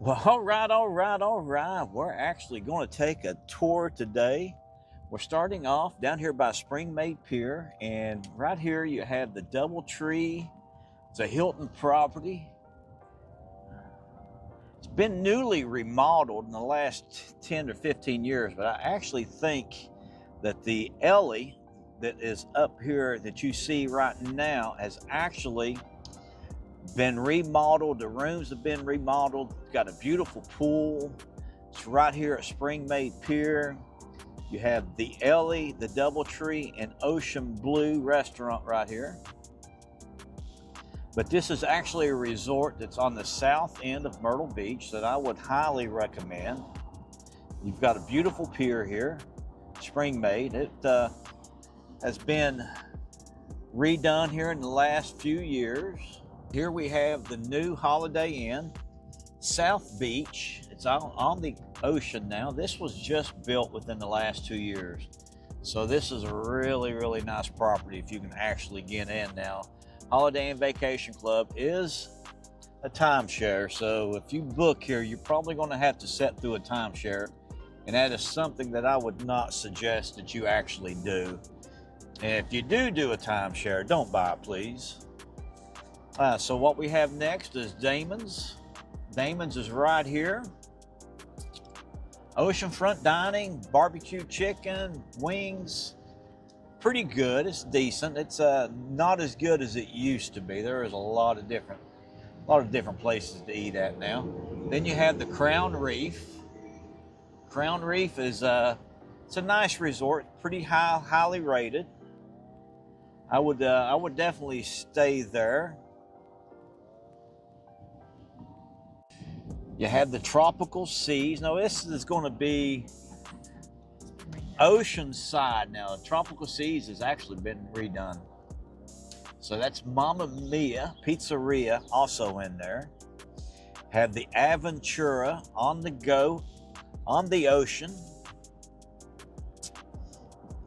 Well, all right. We're actually going to take a tour today. We're starting off down here by Springmaid Pier, and right here you have the DoubleTree. It's a Hilton property. It's been newly remodeled in the last 10 to 15 years, but I actually think that the alley that is up here that you see right now has actually been remodeled. The rooms have been remodeled. It's got a beautiful pool. It's right here at Springmaid Pier. You have the Ellie, the DoubleTree, and Ocean Blue restaurant right here. But this is actually a resort that's on the south end of Myrtle Beach that I would highly recommend. You've got a beautiful pier here, Springmaid. It has been redone here in the last few years. Here we have the new Holiday Inn, South Beach. It's on the ocean now. This was just built within the last 2 years. So this is a really, really nice property if you can actually get in now. Holiday Inn Vacation Club is a timeshare. So if you book here, you're probably going to have to set through a timeshare. And that is something that I would not suggest that you actually do. And if you do a timeshare, don't buy it, please. So what we have next is Damon's. Damon's is right here. Oceanfront dining, barbecue chicken, wings. Pretty good, it's decent. It's not as good as it used to be. There is a lot of different places to eat at now. Then you have the Crown Reef. Crown Reef is it's a nice resort, pretty highly rated. I would definitely stay there. You have the Tropical Seas. Now this is going to be Oceanside. Now the Tropical Seas has actually been redone. So that's Mamma Mia Pizzeria also in there. Have the Aventura on the go, on the ocean.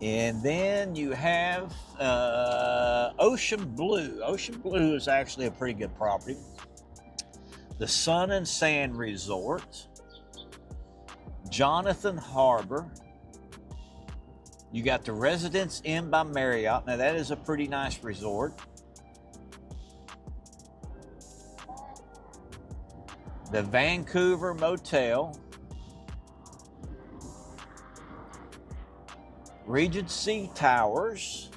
And then you have Ocean Blue. Ocean Blue is actually a pretty good property. The Sun and Sand Resort, Jonathan Harbor. You got the Residence Inn by Marriott. Now that is a pretty nice resort. The Vancouver Motel, Regency Towers,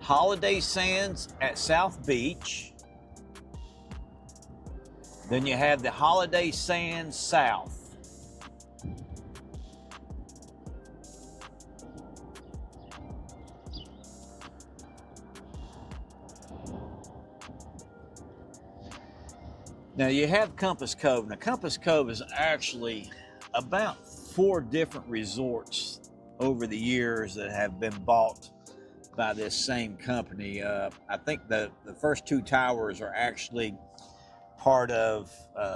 Holiday Sands at South Beach. Then you have the Holiday Sands South. Now you have Compass Cove. Now Compass Cove is actually about 4 different resorts over the years that have been bought by this same company. I think the first 2 towers are actually part of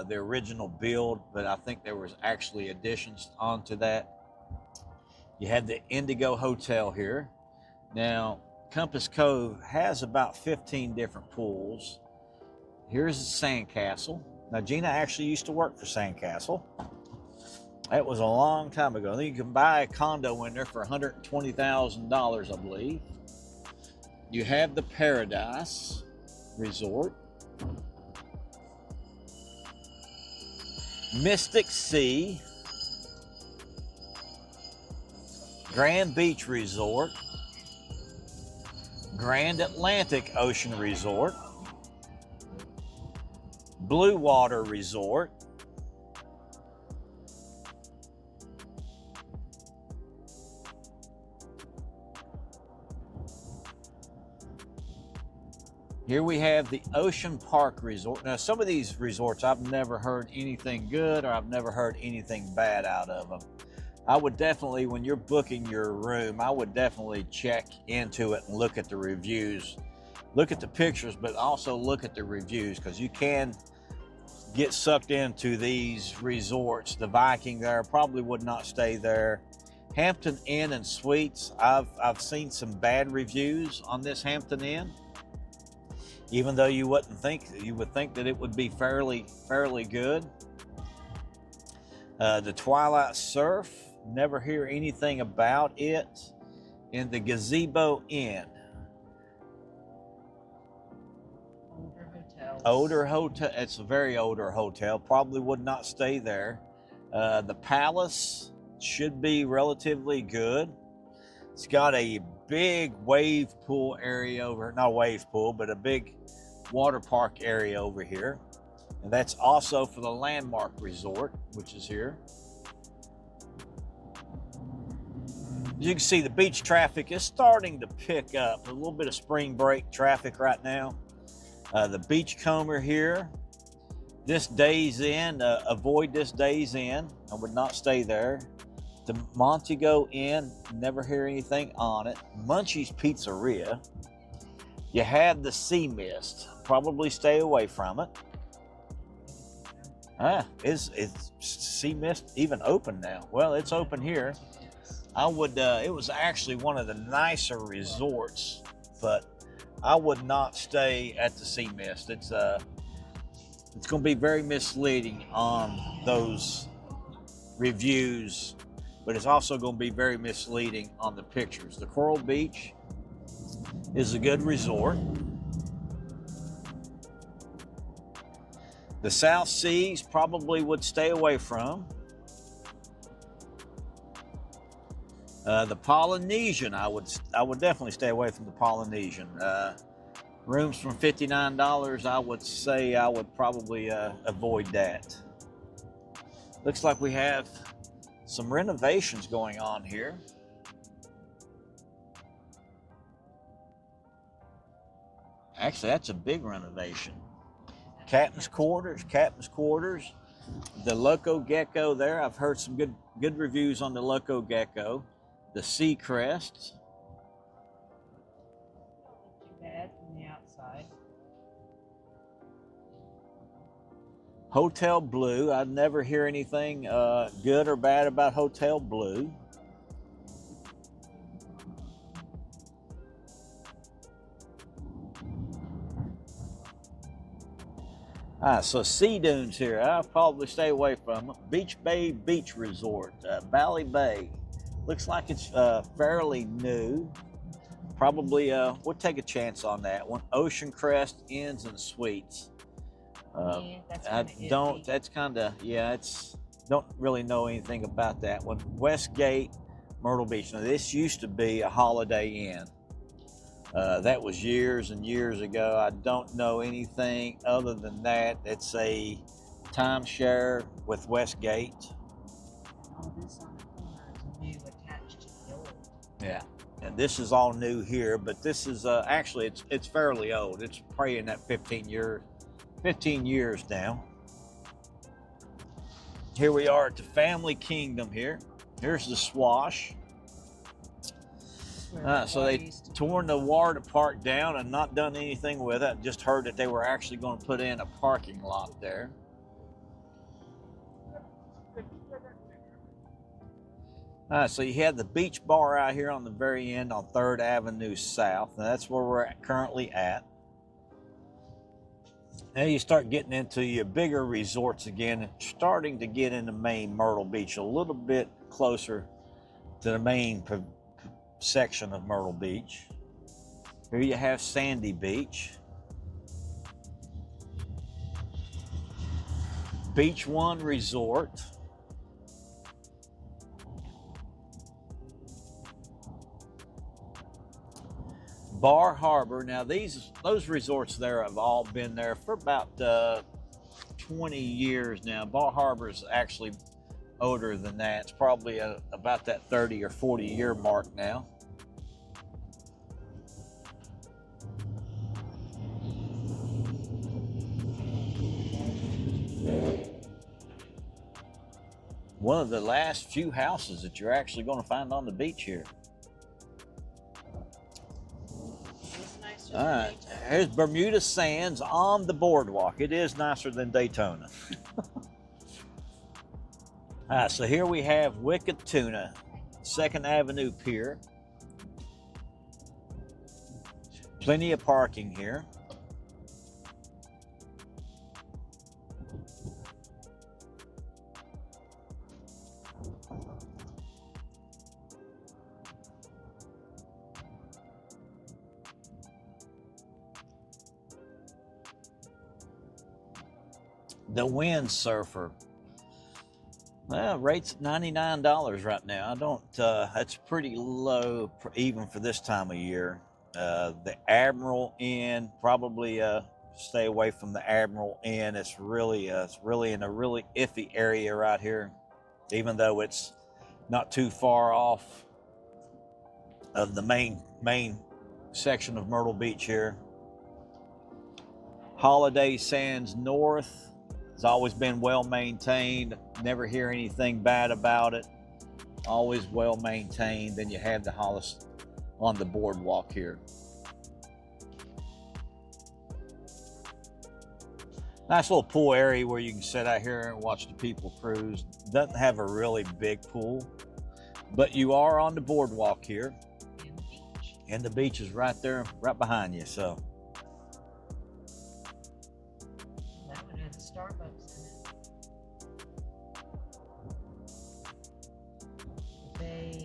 the original build, but I think there was actually additions onto that. You had the Indigo Hotel here. Now, Compass Cove has about 15 different pools. Here's the Sandcastle. Now, Gina actually used to work for Sandcastle. That was a long time ago. I think you can buy a condo in there for $120,000, I believe. You have the Paradise Resort. Mystic Sea, Grand Beach Resort, Grand Atlantic Ocean Resort, Blue Water Resort, here we have the Ocean Park Resort. Now, some of these resorts, I've never heard anything good or I've never heard anything bad out of them. I would definitely, when you're booking your room, I would definitely check into it and look at the reviews. Look at the pictures, but also look at the reviews, because you can get sucked into these resorts. The Viking there, probably would not stay there. Hampton Inn and Suites, I've seen some bad reviews on this Hampton Inn. even though you would think that it would be fairly good. The Twilight Surf, never hear anything about it. In the Gazebo Inn. Older hotel. It's a very older hotel. Probably would not stay there. The Palace should be relatively good. It's got a big wave pool area over, not a wave pool, but a big water park area over here. And that's also for the Landmark Resort, which is here. As you can see, the beach traffic is starting to pick up. A little bit of spring break traffic right now. The Beachcomber here. This Days Inn, avoid this Days Inn. I would not stay there. The Montego Inn, never hear anything on it. Munchie's Pizzeria. You have the Sea Mist. Probably stay away from it. Is Sea Mist even open now? Well, it's open here. I would, it was actually one of the nicer resorts, but I would not stay at the Sea Mist. It's going to be very misleading on those reviews, but it's also going to be very misleading on the pictures. The Coral Beach is a good resort. The South Seas probably would stay away from. The Polynesian, I would definitely stay away from the Polynesian. Rooms from $59, I would say I would probably avoid that. Looks like we have some renovations going on here. Actually, that's a big renovation. Captain's quarters. The Loco Gecko there. I've heard some good reviews on the Loco Gecko. The Seacrest. Not too bad from the outside. Hotel Blue. I never hear anything good or bad about Hotel Blue. So Sea Dunes here. I'll probably stay away from it. Beach Bay Beach Resort, Valley Bay. Looks like it's fairly new. Probably we'll take a chance on that one. Ocean Crest Inns and Suites. That's kind of, yeah, don't really know anything about that one. Westgate, Myrtle Beach. Now this used to be a Holiday Inn. That was years and years ago. I don't know anything other than that. It's a timeshare with Westgate. All this on the corner is new attached to the old. Yeah, and this is all new here, but this is actually it's fairly old. It's probably in that 15 years now. Here we are at the Family Kingdom here. Here's the Swash. So they torn the water park down and not done anything with it. Just heard that they were actually going to put in a parking lot there. So you have the Beach Bar out here on the very end on 3rd Avenue South. Now that's where we're currently at. Now you start getting into your bigger resorts again, and starting to get into main Myrtle Beach, a little bit closer to the main section of Myrtle Beach. Here you have Sandy Beach. Beach One Resort. Bar Harbor. Now those resorts there have all been there for about 20 years now. Bar Harbor is actually older than that. It's probably about that 30 or 40 year mark now. One of the last few houses that you're actually going to find on the beach here. All right, here's Bermuda Sands on the boardwalk. It is nicer than Daytona. All right, so here we have Wicked Tuna, 2nd Avenue Pier. Plenty of parking here. The windsurfer. Well, rate's $99 right now. I don't, that's pretty low even for this time of year. The Admiral Inn, probably stay away from the Admiral Inn. It's really in a really iffy area right here, even though it's not too far off of the main section of Myrtle Beach here. Holiday Sands North has always been well maintained. Never hear anything bad about it. Always well maintained. Then you have the Hollis on the boardwalk here. Nice little pool area where you can sit out here and watch the people cruise. Doesn't have a really big pool, but you are on the boardwalk here. And the beach. And the beach is right there, right behind you. So That one has a Starbucks in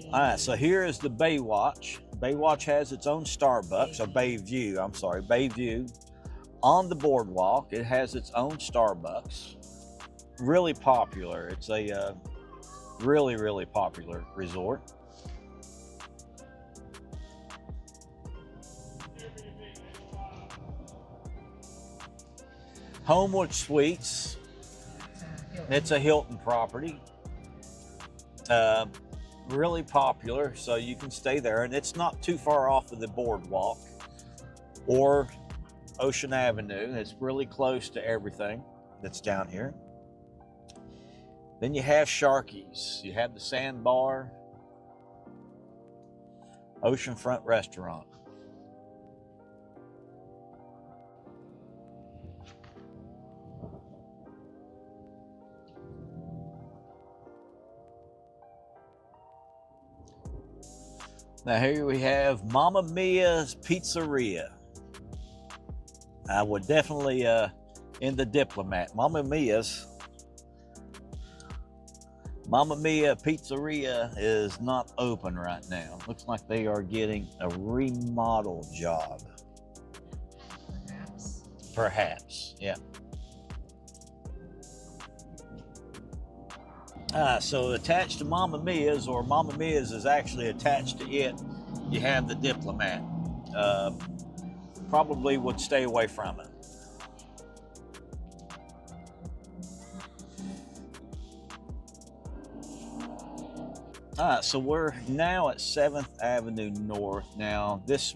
it. all right, so here is the Baywatch. Baywatch has its own Starbucks, or Bayview, I'm sorry, Bayview. On the boardwalk, it has its own Starbucks. Really popular. It's a really popular resort. Homewood Suites. It's a Hilton property. Really popular, so you can stay there, and it's not too far off of the boardwalk or Ocean Avenue. It's really close to everything that's down here. Then you have Sharky's. You have the Sandbar, Oceanfront Restaurant. Now here we have Mamma Mia's Pizzeria. I would definitely, in the Diplomat, Mamma Mia Pizzeria is not open right now. Looks like they are getting a remodel job. Perhaps, yeah. So attached to Mamma Mia's, or Mamma Mia's is actually attached to it, you have the Diplomat. Probably would stay away from it. All right, so we're now at 7th Avenue North. Now, this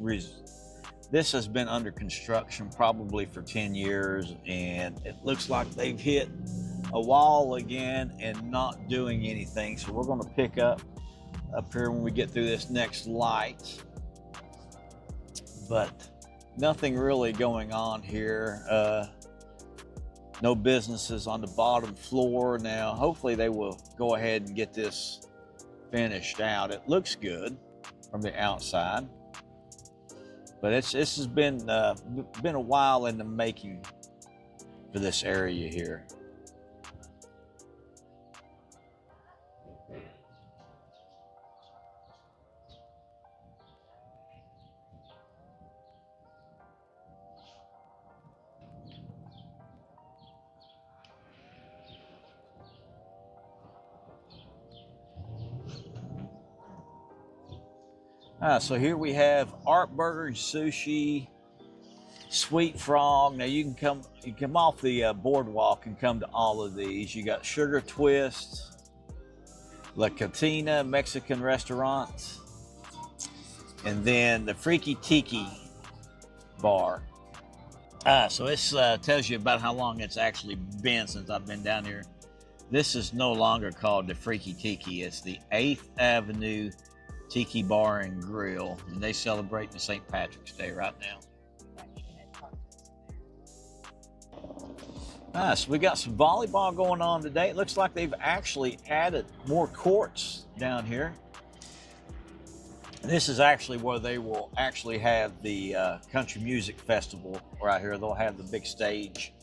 has been under construction probably for 10 years, and it looks like they've hit a wall again and not doing anything. So we're going to pick up here when we get through this next light. But nothing really going on here. No businesses on the bottom floor. Now, hopefully they will go ahead and get this finished out. It looks good from the outside, but this has been a while in the making for this area here. So here we have Art Burger and Sushi, Sweet Frog. Now you can come off the boardwalk and come to all of these. You got Sugar Twist, La Cantina Mexican restaurant, and then the Freaky Tiki bar. So this tells you about how long it's actually been since I've been down here. This is no longer called the Freaky Tiki. It's the 8th Avenue Tiki Bar and Grill, and they celebrate the St. Patrick's Day right now. So we got some volleyball going on today. It looks like they've actually added more courts down here. And this is actually where they will actually have the country music festival right here. They'll have the big stage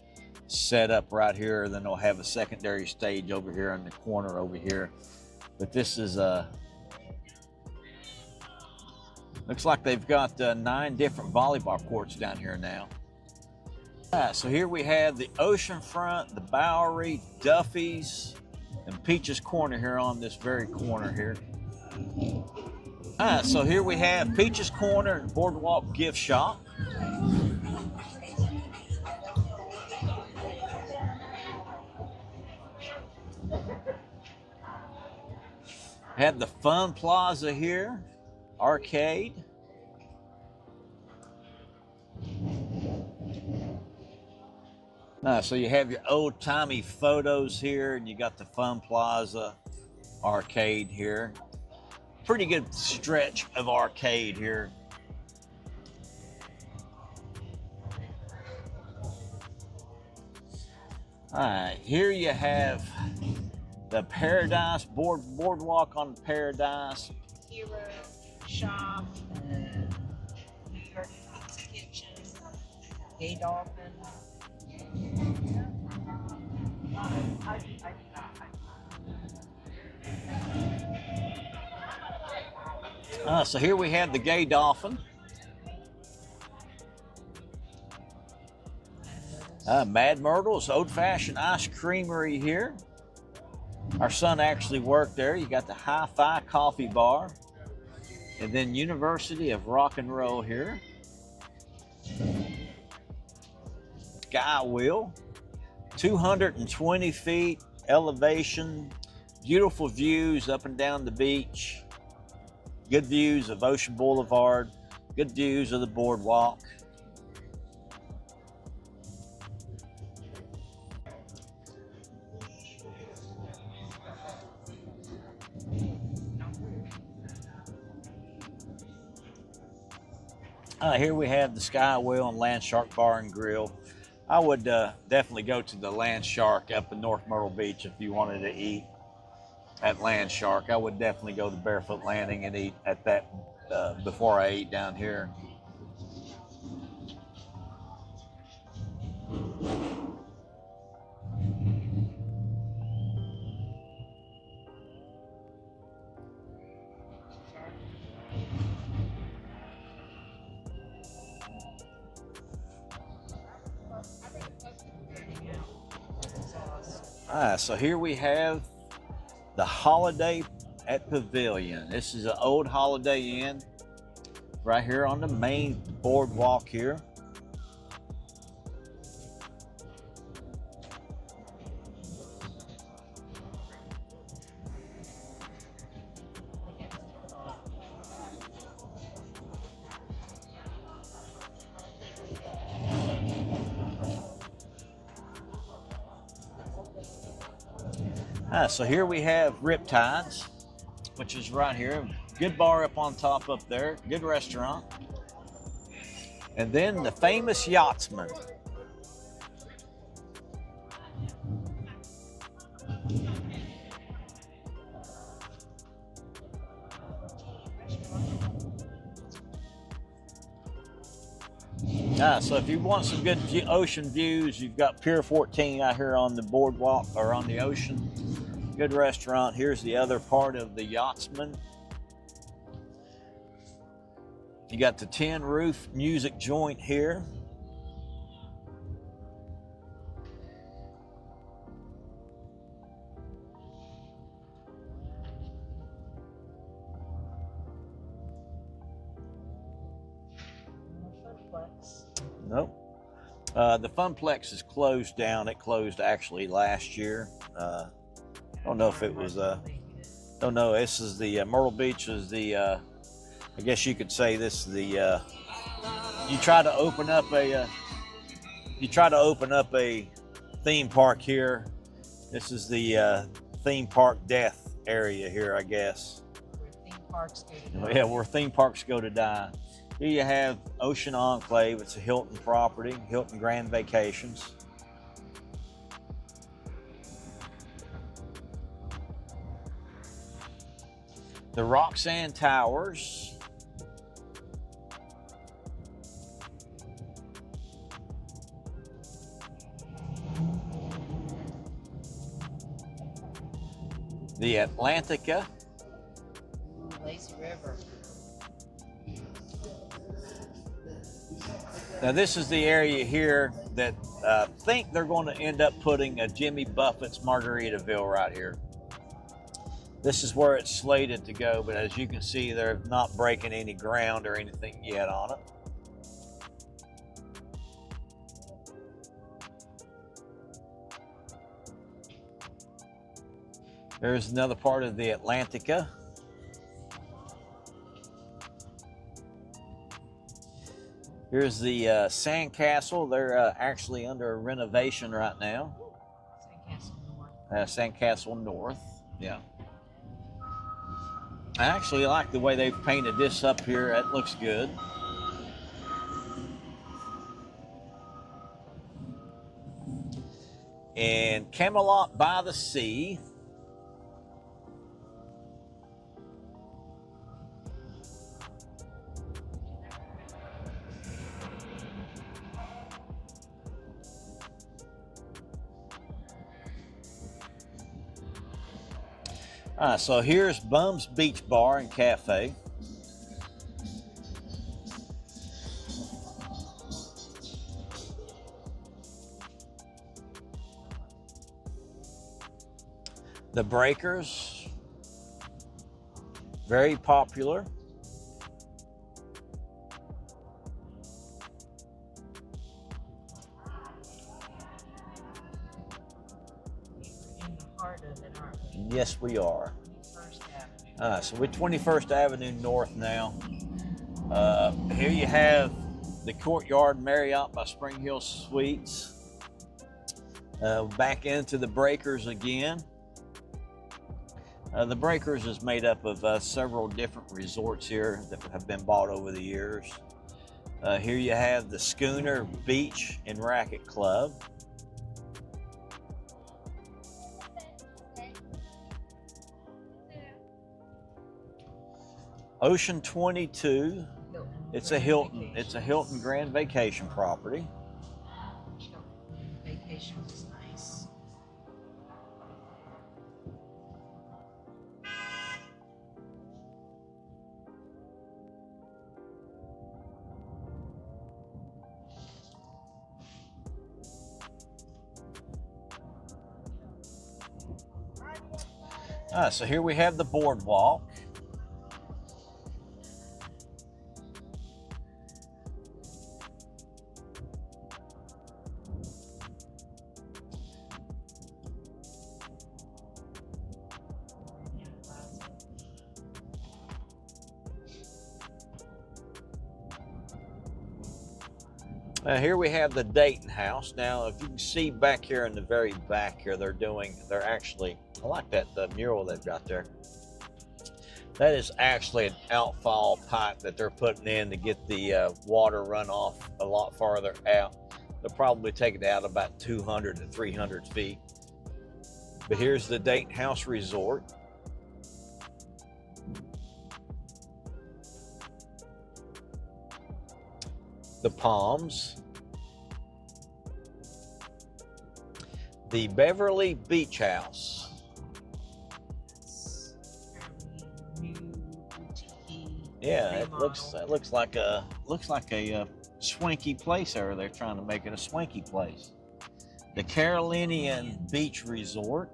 set up right here, then they'll have a secondary stage over here in the corner over here. But this is looks like they've got 9 different volleyball courts down here now. All right, so here we have the oceanfront, the Bowery, Duffy's, and Peach's Corner here on this very corner here. All right, so here we have Peach's Corner and Boardwalk Gift Shop. Have the Fun Plaza here, arcade. So you have your old-timey photos here, and you got the Fun Plaza arcade here. Pretty good stretch of arcade here. All right, here you have the Paradise Boardwalk on Paradise. Hero shop, New York Pizza Kitchen, Gay Dolphin. So here we have the Gay Dolphin. Mad Myrtle's old-fashioned ice creamery here. Our son actually worked there. You got the Hi-Fi Coffee Bar. And then University of Rock and Roll here. Sky Wheel. 220 feet elevation. Beautiful views up and down the beach. Good views of Ocean Boulevard. Good views of the boardwalk. Here we have the Sky Wheel and Land Shark Bar and Grill. I would definitely go to the Land Shark up in North Myrtle Beach if you wanted to eat at Land Shark. I would definitely go to Barefoot Landing and eat at that before I eat down here. So here we have the Holiday at Pavilion. This is an old Holiday Inn right here on the main boardwalk here. So here we have Riptides, which is right here. Good bar up on top up there. Good restaurant. And then the famous Yachtsman. So if you want some good ocean views, you've got Pier 14 out here on the boardwalk or on the ocean. Good restaurant. Here's the other part of the Yachtsman. You got the Tin Roof music joint here. Nope. The Funplex is closed down. It closed actually last year. I don't know if it was, don't know. This is the, Myrtle Beach is the, I guess you could say this is the, you try to open up a theme park here. This is the theme park death area here, I guess. Where theme parks go to die. Yeah, where theme parks go to die. Here you have Ocean Enclave. It's a Hilton property, Hilton Grand Vacations. The Roxanne Towers. The Atlantica. Lazy River. Now this is the area here that I think they're going to end up putting a Jimmy Buffett's Margaritaville right here. This is where it's slated to go, but as you can see, they're not breaking any ground or anything yet on it. There's another part of the Atlantica. Here's the Sandcastle. They're actually under renovation right now. Sandcastle North. Sandcastle North, yeah. I actually like the way they've painted this up here. That looks good. And Camelot by the Sea. So here's Bum's Beach Bar and Cafe. The Breakers, very popular. In the heart of it, aren't we? Yes, we are. 21st Avenue. So we're 21st Avenue North now. Here you have the Courtyard Marriott by Spring Hill Suites. Back into the Breakers again. The Breakers is made up of several different resorts here that have been bought over the years. Here you have the Schooner Beach and Racket Club. Ocean 22. It's a Hilton. It's a Hilton Grand Vacation property. Vacations is nice. So here we have the Boardwalk. Here we have the Dayton House. Now, if you can see back here in the very back here, they're actually, I like that the mural they've got there. That is actually an outfall pipe that they're putting in to get the water runoff a lot farther out. They'll probably take it out about 200 to 300 feet. But here's the Dayton House Resort. The Palms. The Beverly Beach House. Yeah, it looks like a swanky place over there, trying to make it a swanky place. The Carolinian Beach Resort.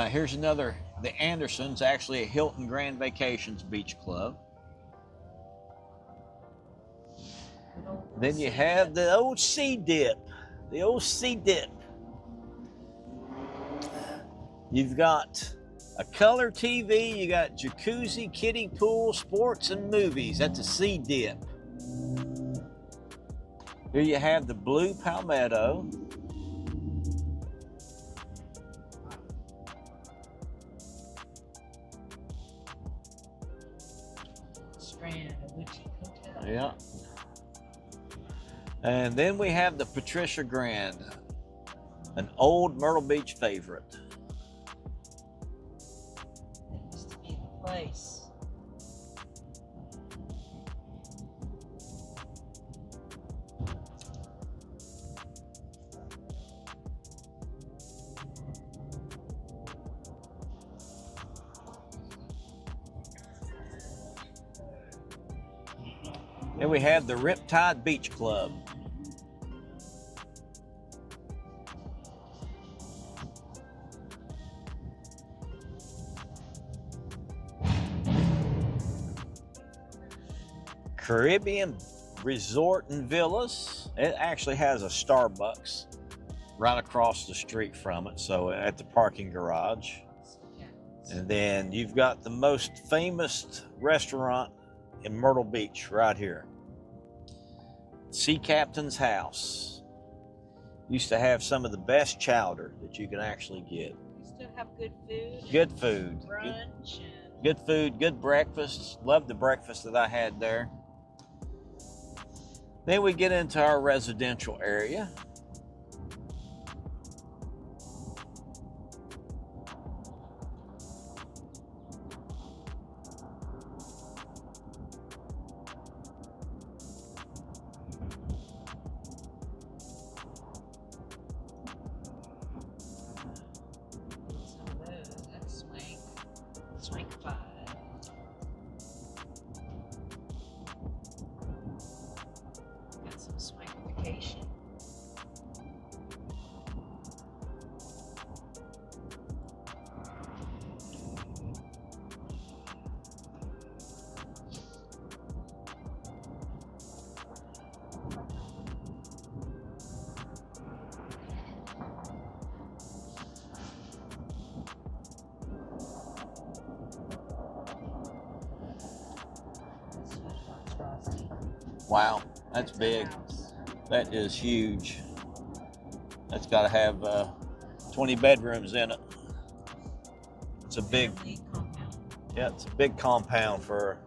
Here's another, the Andersons, actually a Hilton Grand Vacations Beach Club. Then you have the old Sea Dip, the old Sea Dip. You've got a color TV, you got jacuzzi, kiddie pool, sports and movies. That's a Sea Dip. Here you have the Blue Palmetto. Yeah. And then we have the Patricia Grand, an old Myrtle Beach favorite. That used to be the place. Then we have the Riptide Beach Club. Caribbean Resort and Villas. It actually has a Starbucks right across the street from it, so at the parking garage. And then you've got the most famous restaurant in Myrtle Beach right here. Sea Captain's House. Used to have some of the best chowder that you can actually get. We still have good food. Good food. Brunch. Good food, good breakfast. Loved the breakfast that I had there. Then we get into our residential area. That's swankified. Got some swankification. Wow, that's big. That is huge. That's got to have 20 bedrooms in it. It's a big, yeah, it's a big compound for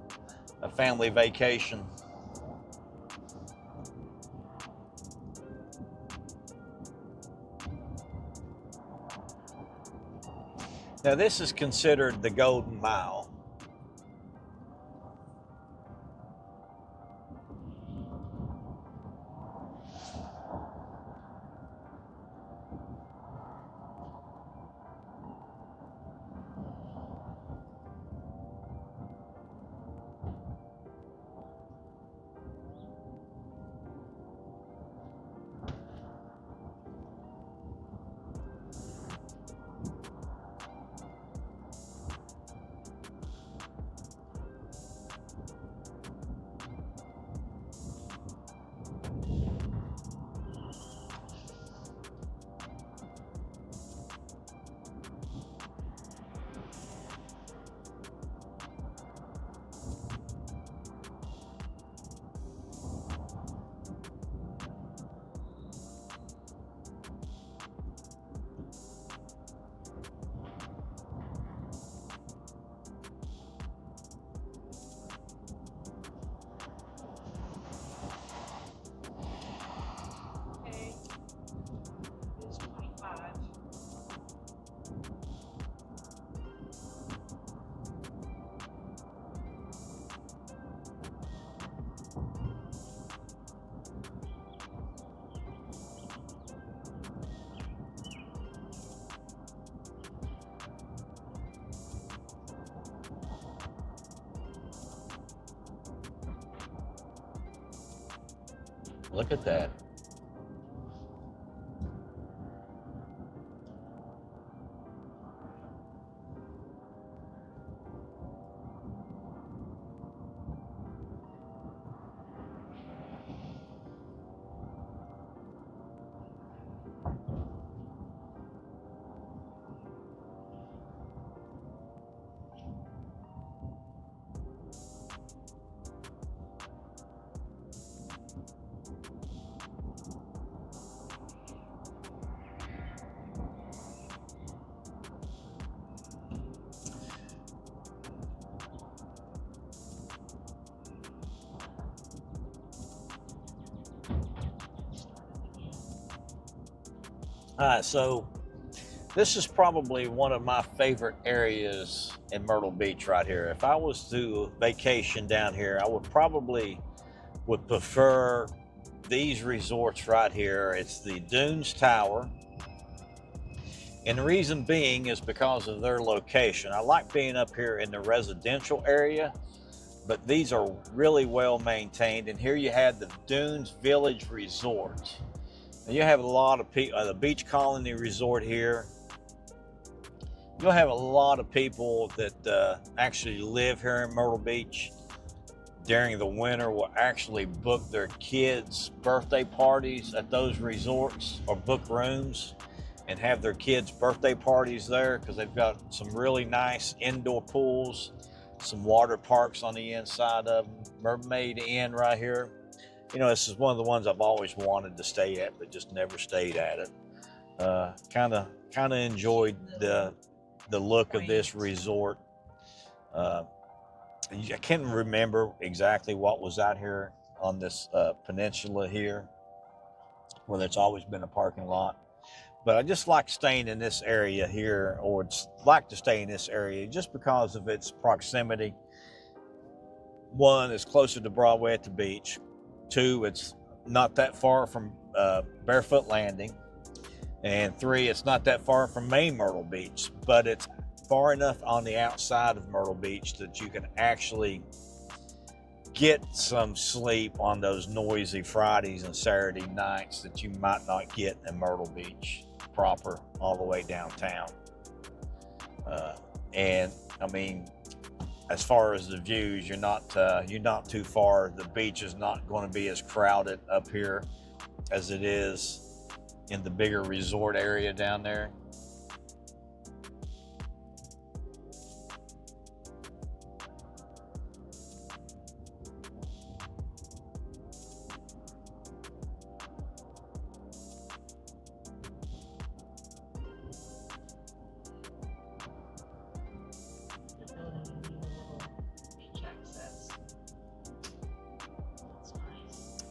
a family vacation. Now this is considered the Golden Mile. Look at that. All right, so this is probably one of my favorite areas in Myrtle Beach right here. If I was to vacation down here, I would prefer these resorts right here. It's the Dunes Tower. And the reason being is because of their location. I like being up here in the residential area, but these are really well maintained. And here you have the Dunes Village Resort. And you have a lot of people, the Beach Colony Resort here. You'll have a lot of people that actually live here in Myrtle Beach during the winter will actually book their kids' birthday parties at those resorts, or book rooms and have their kids' birthday parties there, because they've got some really nice indoor pools, some water parks on the inside of them. Mermaid Inn right here. You know, this is one of the ones I've always wanted to stay at, but just never stayed at it. Kind of enjoyed the look of this resort. I can't remember exactly what was out here on this peninsula here, whether it's always been a parking lot. But I just like staying in this area here, or like to stay in this area just because of its proximity. One, it's closer to Broadway at the beach. Two, it's not that far from Barefoot Landing. And three, it's not that far from main Myrtle Beach, but it's far enough on the outside of Myrtle Beach that you can actually get some sleep on those noisy Fridays and Saturday nights that you might not get in Myrtle Beach proper, all the way downtown. And I mean, as far as the views, you're not too far. The beach is not going to be as crowded up here as it is in the bigger resort area down there.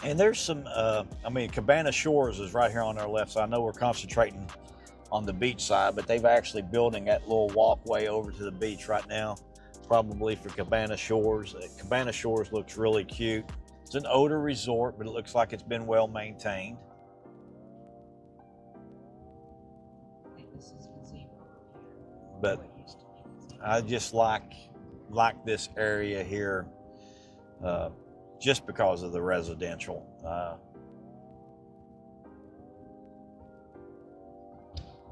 And there's some, I mean, Cabana Shores is right here on our left side. I know we're concentrating on the beach side, but they've actually building that little walkway over to the beach right now, probably for Cabana Shores. Cabana Shores looks really cute. It's an older resort, but it looks like it's been well maintained. I think this is gazebo here. But What used to be gazebo. I just like this area here. Just because of the residential.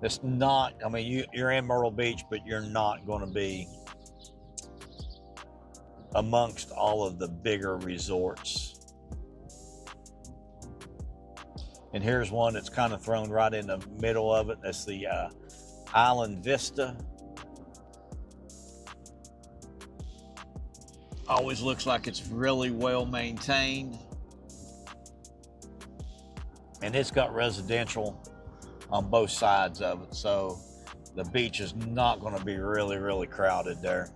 It's not, I mean, you're in Myrtle Beach, but you're not going to be amongst all of the bigger resorts. And here's one that's kind of thrown right in the middle of it. That's the Island Vista. Always looks like it's really well maintained. And it's got residential on both sides of it. So the beach is not going to be really, really crowded there.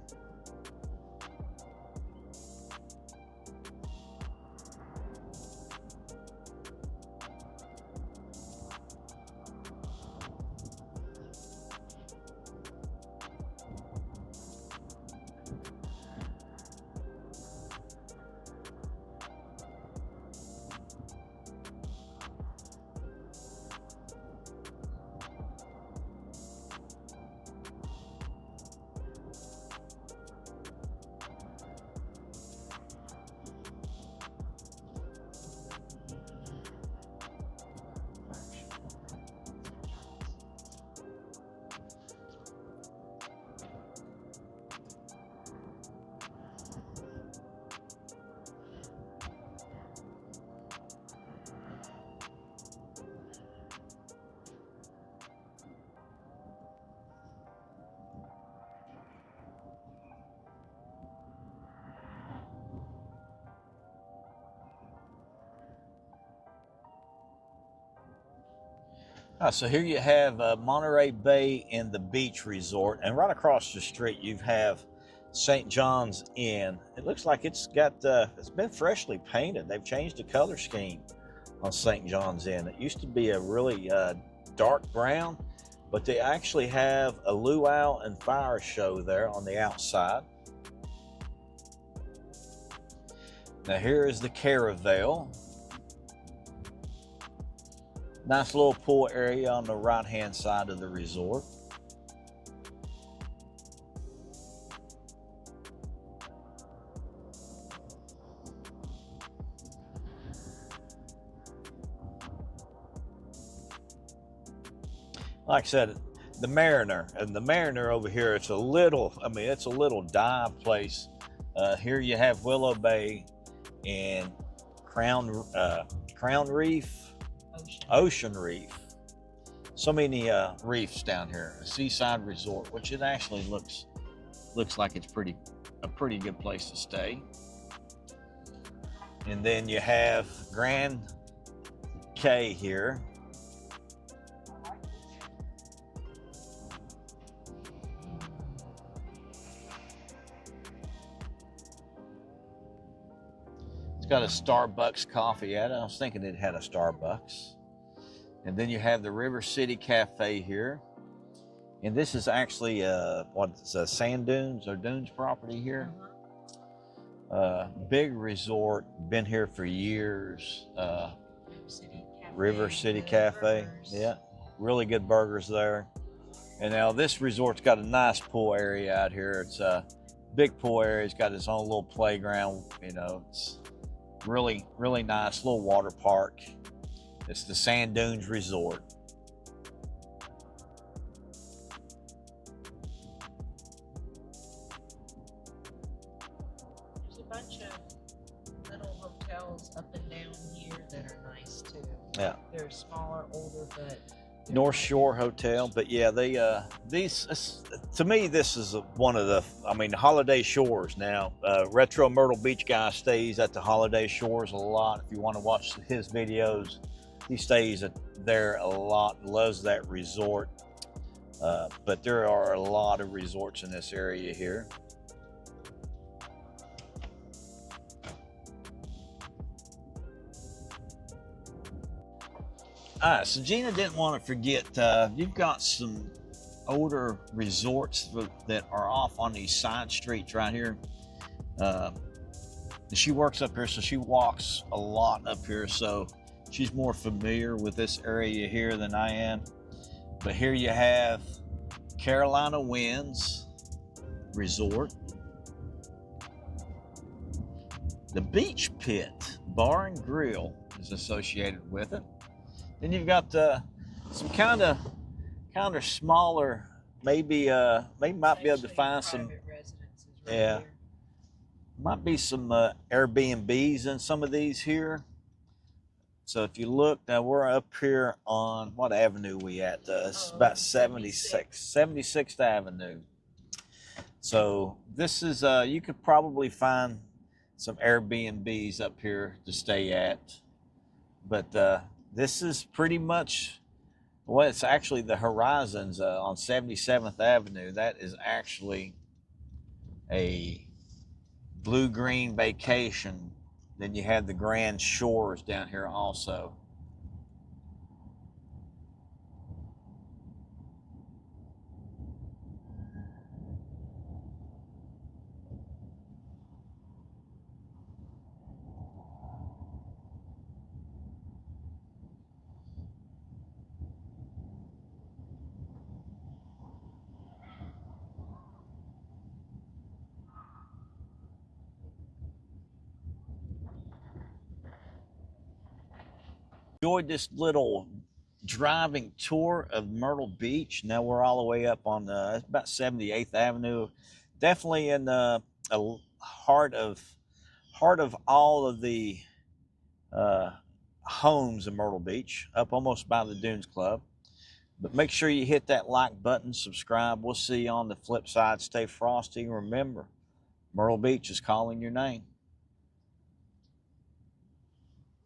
So here you have Monterey Bay and the Beach Resort, and right across the street you have St. John's Inn. It looks like it's been freshly painted. They've changed the color scheme on St. John's Inn. It used to be a really dark brown, but they actually have a luau and fire show there on the outside. Now here is the Caravel. Nice little pool area on the right-hand side of the resort. like I said, the Mariner, and the Mariner over here, it's a little, I mean, it's a little dive place. Here you have Willow Bay and Crown Reef, Ocean Reef. So many reefs down here. A seaside resort, which it actually looks like it's a pretty good place to stay. And then you have Grand Cay here. It's got a Starbucks coffee at it. I was thinking it had a Starbucks. And then you have the River City Cafe here. And this is actually what's a sand dunes or dunes property here. Big resort, been here for years. River City Cafe, yeah, really good burgers there. And now this resort's got a nice pool area out here. It's a big pool area. It's got its own little playground. You know, it's really nice little water park. It's the Sand Dunes Resort. There's a bunch of little hotels up and down here that are nice too. Yeah. They're smaller, older, but North Shore Hotel, but yeah, they these to me this is one of the, I mean, Holiday Shores now. Retro Myrtle Beach guy stays at the Holiday Shores a lot. If you want to watch his videos, he stays there a lot, loves that resort. But there are a lot of resorts in this area here. All right, so Gina didn't want to forget, you've got some older resorts that are off on these side streets right here. She works up here, so she walks a lot up here, so she's more familiar with this area here than I am. But here you have Carolina Winds Resort. The Beach Pit Bar and Grill is associated with it. Then you've got some kind of smaller, maybe might be able to find some, yeah, might be some Airbnbs in some of these here. So if you look, now we're up here on, what avenue we at? It's about 76th Avenue. So this is, you could probably find some Airbnbs up here to stay at. But this is pretty much, well, it's actually the Horizons on 77th Avenue. That is actually a blue-green vacation. Then you have the Grand Shores down here also. Enjoyed this little driving tour of Myrtle Beach. Now we're all the way up on about 78th Avenue, definitely in the heart of all of the homes in Myrtle Beach, up almost by the Dunes Club. But make sure you hit that like button, subscribe. We'll see you on the flip side. Stay frosty. Remember, Myrtle Beach is calling your name.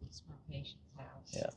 It's my patient's house. Yeah.